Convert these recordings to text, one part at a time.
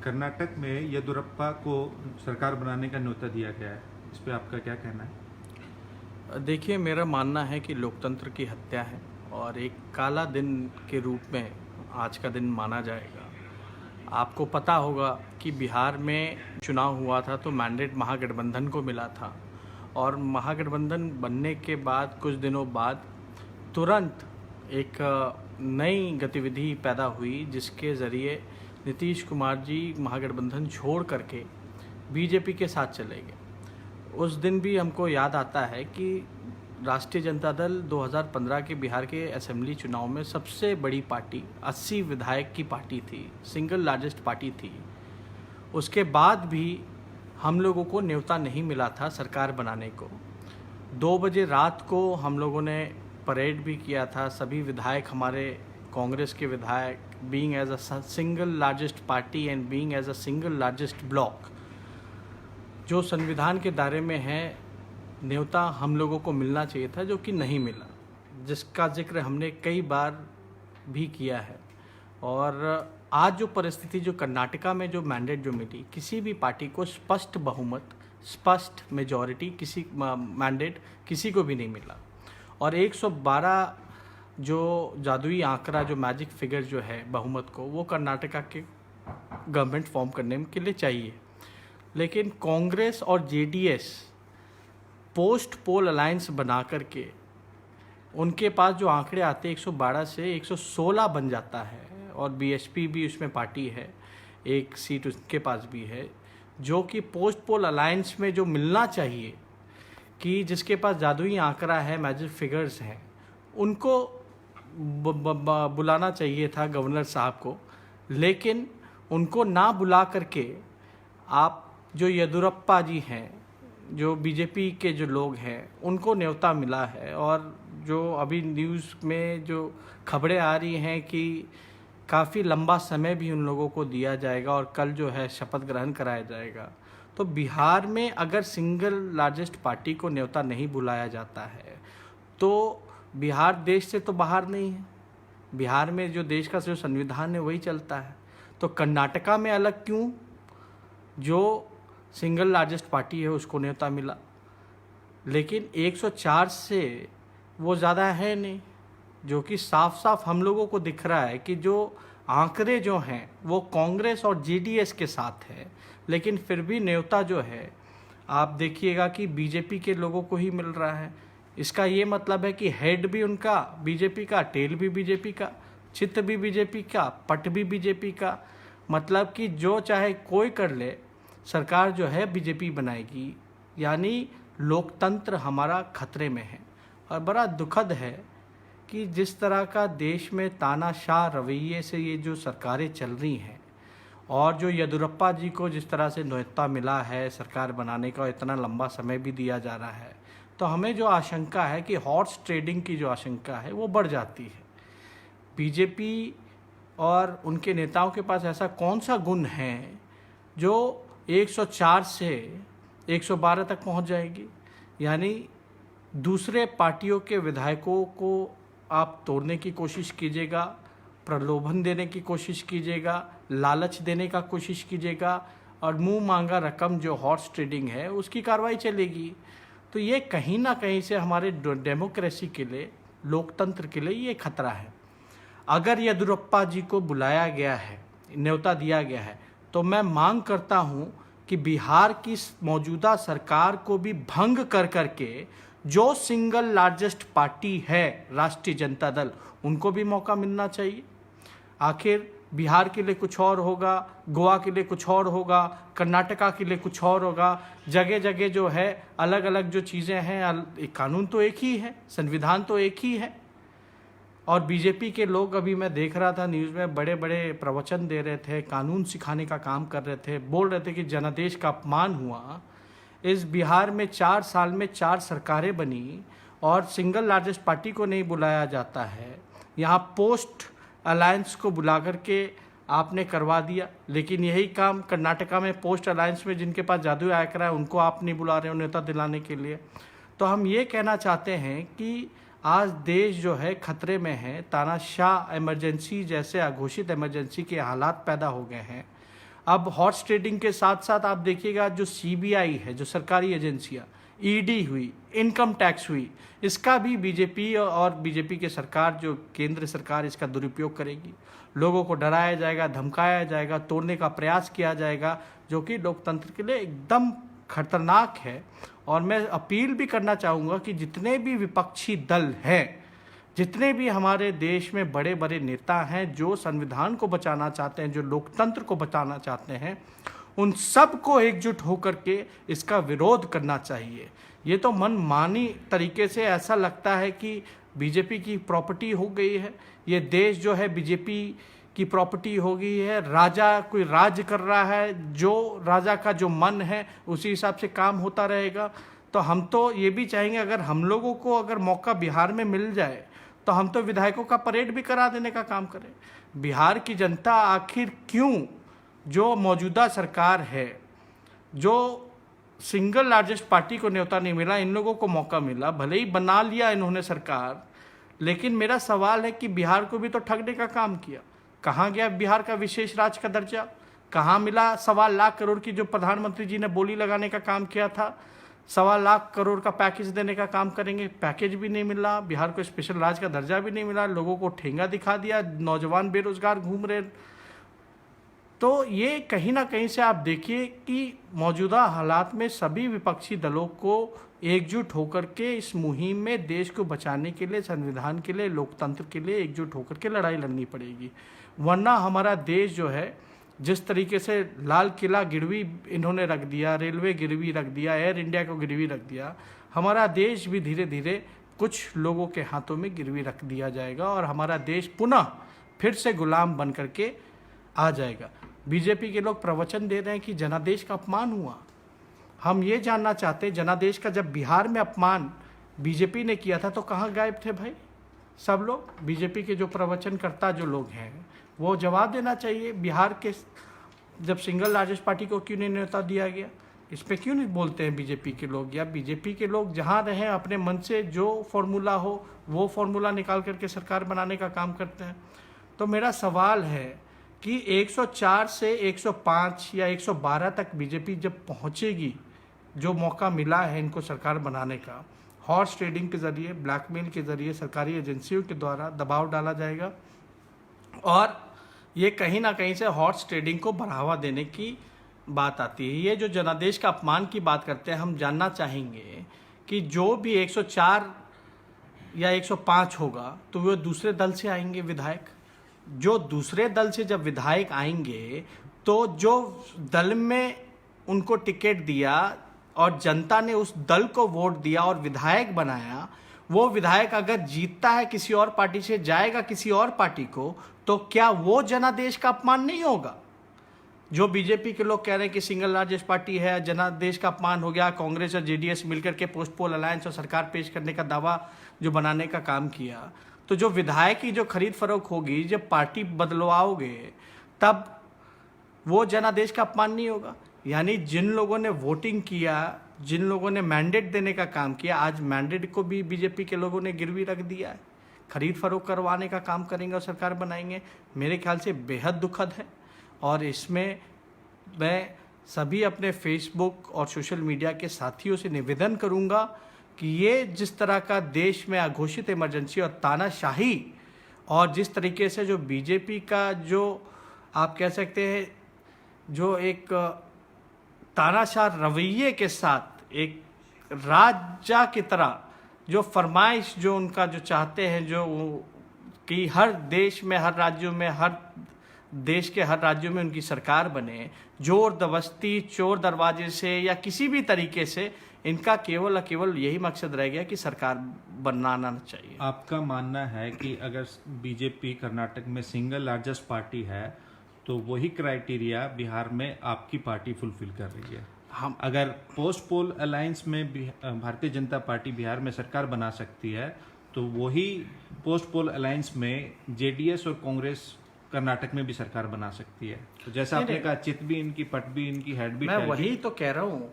कर्नाटक में येदियुरप्पा को सरकार बनाने का न्योता दिया गया है, इस पे आपका क्या कहना है? देखिए, मेरा मानना है कि लोकतंत्र की हत्या है और एक काला दिन के रूप में आज का दिन माना जाएगा। आपको पता होगा कि बिहार में चुनाव हुआ था तो मैंडेट महागठबंधन को मिला था और महागठबंधन बनने के बाद कुछ दिनों बाद तुरंत एक नई गतिविधि पैदा हुई जिसके ज़रिए नीतीश कुमार जी महागठबंधन छोड़ करके बीजेपी के साथ चले गए। उस दिन भी हमको याद आता है कि राष्ट्रीय जनता दल 2015 के बिहार के असेंबली चुनाव में सबसे बड़ी पार्टी 80 विधायक की पार्टी थी, सिंगल लार्जेस्ट पार्टी थी। उसके बाद भी हम लोगों को न्योता नहीं मिला था सरकार बनाने को। 2 बजे रात को हम लोगों ने परेड भी किया था। सभी विधायक हमारे कांग्रेस के विधायक being as a single largest party and being as a single largest block जो संविधान के दायरे में है, न्योता हम लोगों को मिलना चाहिए था जो कि नहीं मिला, जिसका जिक्र हमने कई बार भी किया है। और आज जो परिस्थिति जो कर्नाटका में जो मैंडेट जो मिली, किसी भी पार्टी को स्पष्ट बहुमत, स्पष्ट मेजॉरिटी किसी मैंडेट किसी को भी नहीं मिला। और 112 जो जादुई आंकड़ा जो मैजिक फिगर जो है बहुमत को, वो कर्नाटका के गवर्नमेंट फॉर्म करने के लिए चाहिए। लेकिन कांग्रेस और जेडीएस पोस्ट पोल अलायंस बना करके उनके पास जो आंकड़े आते हैं 112 से 116 बन जाता है और बीएसपी भी उसमें पार्टी है, एक सीट उसके पास भी है, जो कि पोस्ट पोल अलायंस में जो मिलना चाहिए कि जिसके पास जादुई आंकड़ा है, मैजिक फिगर्स हैं, उनको बुलाना चाहिए था गवर्नर साहब को। लेकिन उनको ना बुला करके आप जो येदियुरप्पा जी हैं, जो बीजेपी के जो लोग हैं, उनको न्योता मिला है। और जो अभी न्यूज़ में जो खबरें आ रही हैं कि काफ़ी लंबा समय भी उन लोगों को दिया जाएगा और कल जो है शपथ ग्रहण कराया जाएगा। तो बिहार में अगर सिंगल लार्जेस्ट पार्टी को न्योता नहीं बुलाया जाता है तो बिहार देश से तो बाहर नहीं है। बिहार में जो देश का जो संविधान है वही चलता है। तो कर्नाटका में अलग क्यों, जो सिंगल लार्जेस्ट पार्टी है उसको न्योता मिला, लेकिन 104 से वो ज़्यादा है नहीं, जो कि साफ साफ हम लोगों को दिख रहा है कि जो आंकड़े जो हैं वो कांग्रेस और जेडीएस के साथ है। लेकिन फिर भी न्योता जो है आप देखिएगा कि बीजेपी के लोगों को ही मिल रहा है। इसका ये मतलब है कि हेड भी उनका बीजेपी का, टेल भी बीजेपी का, चित्त भी बीजेपी का, पट भी बीजेपी का। मतलब कि जो चाहे कोई कर ले, सरकार जो है बीजेपी बनाएगी। यानी लोकतंत्र हमारा खतरे में है। और बड़ा दुखद है कि जिस तरह का देश में तानाशाह रवैये से ये जो सरकारें चल रही हैं और जो येदियुरप्पा जी को जिस तरह से न्योता मिला है सरकार बनाने का, इतना लंबा समय भी दिया जा रहा है, तो हमें जो आशंका है कि हॉर्स ट्रेडिंग की जो आशंका है वो बढ़ जाती है। बीजेपी और उनके नेताओं के पास ऐसा कौन सा गुण है जो 104 से 112 तक पहुंच जाएगी। यानी दूसरे पार्टियों के विधायकों को आप तोड़ने की कोशिश कीजिएगा, प्रलोभन देने की कोशिश कीजिएगा, लालच देने का कोशिश कीजिएगा और मुंह मांगा रकम जो हॉर्स ट्रेडिंग है उसकी कार्रवाई चलेगी। तो ये कहीं ना कहीं से हमारे डेमोक्रेसी के लिए, लोकतंत्र के लिए ये खतरा है। अगर येदियुरप्पा जी को बुलाया गया है, न्योता दिया गया है, तो मैं मांग करता हूं कि बिहार की मौजूदा सरकार को भी भंग कर करके जो सिंगल लार्जेस्ट पार्टी है राष्ट्रीय जनता दल, उनको भी मौका मिलना चाहिए। आखिर बिहार के लिए कुछ और होगा, गोवा के लिए कुछ और होगा, कर्नाटका के लिए कुछ और होगा। जगह जगह जो है अलग अलग जो चीज़ें हैं, कानून तो एक ही है, संविधान तो एक ही है। और बीजेपी के लोग, अभी मैं देख रहा था न्यूज़ में, बड़े बड़े प्रवचन दे रहे थे, कानून सिखाने का काम कर रहे थे, बोल रहे थे कि जनादेश का अपमान हुआ। इस बिहार में 4 साल में 4 सरकारें बनी और सिंगल लार्जेस्ट पार्टी को नहीं बुलाया जाता है। यहाँ पोस्ट अलायंस को बुला करके आपने करवा दिया, लेकिन यही काम कर्नाटका में पोस्ट अलायंस में जिनके पास जादुई आंकड़ा है उनको आप नहीं बुला रहे हो न्योता दिलाने के लिए। तो हम ये कहना चाहते हैं कि आज देश जो है खतरे में है। तानाशाह इमरजेंसी जैसे अघोषित इमरजेंसी के हालात पैदा हो गए हैं। अब हॉर्स ट्रेडिंग के साथ साथ आप देखिएगा जो सीबीआई है, जो सरकारी एजेंसियां, ईडी हुई, इनकम टैक्स हुई, इसका भी बीजेपी और बीजेपी के सरकार, जो केंद्र सरकार, इसका दुरुपयोग करेगी। लोगों को डराया जाएगा, धमकाया जाएगा, तोड़ने का प्रयास किया जाएगा, जो कि लोकतंत्र के लिए एकदम खतरनाक है। और मैं अपील भी करना चाहूँगा कि जितने भी विपक्षी दल हैं, जितने भी हमारे देश में बड़े बड़े नेता हैं जो संविधान को बचाना चाहते हैं, जो लोकतंत्र को बचाना चाहते हैं, उन सब को एकजुट होकर के इसका विरोध करना चाहिए। ये तो मनमानी तरीके से ऐसा लगता है कि बीजेपी की प्रॉपर्टी हो गई है, ये देश जो है बीजेपी की प्रॉपर्टी हो गई है, राजा कोई राज कर रहा है, जो राजा का जो मन है उसी हिसाब से काम होता रहेगा। तो हम तो ये भी चाहेंगे, अगर हम लोगों को अगर मौका बिहार में मिल जाए तो हम तो विधायकों का परेड भी करा देने का काम करें। बिहार की जनता आखिर क्यों, जो मौजूदा सरकार है, जो सिंगल लार्जेस्ट पार्टी को न्योता नहीं मिला, इन लोगों को मौका मिला, भले ही बना लिया इन्होंने सरकार, लेकिन मेरा सवाल है कि बिहार को भी तो ठगने का काम किया। कहाँ गया बिहार का विशेष राज्य का दर्जा? कहाँ मिला 1.25 लाख करोड़ की जो प्रधानमंत्री जी ने बोली लगाने का काम किया था? 1.25 लाख करोड़ का पैकेज देने का काम करेंगे, पैकेज भी नहीं मिला, बिहार को स्पेशल राज्य का दर्जा भी नहीं मिला, लोगों को ठेंगा दिखा दिया, नौजवान बेरोजगार घूम रहे। तो ये कहीं ना कहीं से आप देखिए कि मौजूदा हालात में सभी विपक्षी दलों को एकजुट होकर के इस मुहिम में देश को बचाने के लिए, संविधान के लिए, लोकतंत्र के लिए एकजुट होकर के लड़ाई लड़नी पड़ेगी। वरना हमारा देश जो है, जिस तरीके से लाल किला गिरवी इन्होंने रख दिया, रेलवे गिरवी रख दिया, एयर इंडिया को गिरवी रख दिया, हमारा देश भी धीरे धीरे कुछ लोगों के हाथों में गिरवी रख दिया जाएगा और हमारा देश पुनः फिर से गुलाम बन करके आ जाएगा। बीजेपी के लोग प्रवचन दे रहे हैं कि जनादेश का अपमान हुआ। हम ये जानना चाहते हैं, जनादेश का जब बिहार में अपमान बीजेपी ने किया था तो कहाँ गायब थे भाई सब लोग? बीजेपी के जो प्रवचनकर्ता जो लोग हैं वो जवाब देना चाहिए। बिहार के जब सिंगल लार्जेस्ट पार्टी को क्यों नहीं न्योता दिया गया, इस पर क्यों नहीं बोलते हैं बीजेपी के लोग? या बीजेपी के लोग जहाँ रहें अपने मन से जो फॉर्मूला हो वो फॉर्मूला निकाल करके सरकार बनाने का काम करते हैं। तो मेरा सवाल है कि 104 से 105 या 112 तक बीजेपी जब पहुँचेगी, जो मौका मिला है इनको सरकार बनाने का, हॉर्स ट्रेडिंग के ज़रिए, ब्लैकमेल के ज़रिए, सरकारी एजेंसियों के द्वारा दबाव डाला जाएगा और ये कहीं ना कहीं से हॉर्स ट्रेडिंग को बढ़ावा देने की बात आती है। ये जो जनादेश का अपमान की बात करते हैं, हम जानना चाहेंगे कि जो भी 104 या 105 होगा तो वो दूसरे दल से आएंगे विधायक। जो दूसरे दल से जब विधायक आएंगे तो जो दल में उनको टिकट दिया और जनता ने उस दल को वोट दिया और विधायक बनाया, वो विधायक अगर जीतता है किसी और पार्टी से, जाएगा किसी और पार्टी को, तो क्या वो जनादेश का अपमान नहीं होगा? जो बीजेपी के लोग कह रहे हैं कि सिंगल लार्जेस्ट पार्टी है, जनादेश का अपमान हो गया, कांग्रेस और जेडीएस मिलकर के पोस्ट पोल अलायंस और सरकार पेश करने का दावा जो बनाने का काम किया, तो जो विधायक की जो खरीद फरोख्त होगी, जब पार्टी बदलवाओगे तब वो जनादेश का अपमान नहीं होगा? यानी जिन लोगों ने वोटिंग किया, जिन लोगों ने मैंडेट देने का काम किया, आज मैंडेट को भी बीजेपी के लोगों ने गिरवी रख दिया है, खरीद फरोख्त करवाने का काम करेंगे और सरकार बनाएंगे। मेरे ख्याल से बेहद दुखद है और इसमें मैं सभी अपने फेसबुक और सोशल मीडिया के साथियों से निवेदन करूंगा कि ये जिस तरह का देश में अघोषित इमरजेंसी और तानाशाही और जिस तरीके से जो बीजेपी का जो आप कह सकते हैं जो एक तानाशाह रवैये के साथ एक राजा की तरह जो फरमाइश जो उनका जो चाहते हैं, जो कि हर देश में, हर राज्यों में, हर देश के हर राज्यों में उनकी सरकार बने, जोर दबस्ती, चोर दरवाजे से या किसी भी तरीके से, इनका केवल केवल यही मकसद रह गया कि सरकार बनाना चाहिए। आपका मानना है कि अगर बीजेपी कर्नाटक में सिंगल लार्जेस्ट पार्टी है तो वही क्राइटेरिया बिहार में आपकी पार्टी फुलफिल कर रही है? हम अगर पोस्ट पोल अलायंस में भारतीय जनता पार्टी बिहार में सरकार बना सकती है तो वही पोस्ट पोल अलायंस में जेडीएस और कांग्रेस कर्नाटक में भी सरकार बना सकती है। तो जैसा आपने कहा, चित भी इनकी, पट भी इनकी, हेड भी, मैं वही तो कह रहा हूँ।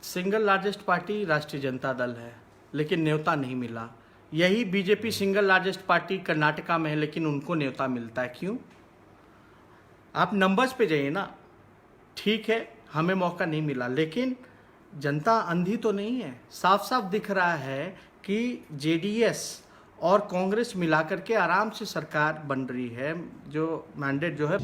सिंगल लार्जेस्ट पार्टी राष्ट्रीय जनता दल है लेकिन न्योता नहीं मिला। यही BJP single largest party Karnataka में है लेकिन उनको न्योता मिलता है। क्यों? आप नंबर्स पे जाइए ना। ठीक है, हमें मौका नहीं मिला, लेकिन जनता अंधी तो नहीं है। साफ साफ दिख रहा है कि जेडीएस और कांग्रेस मिलाकर के आराम से सरकार बन रही है, जो मैंडेट जो है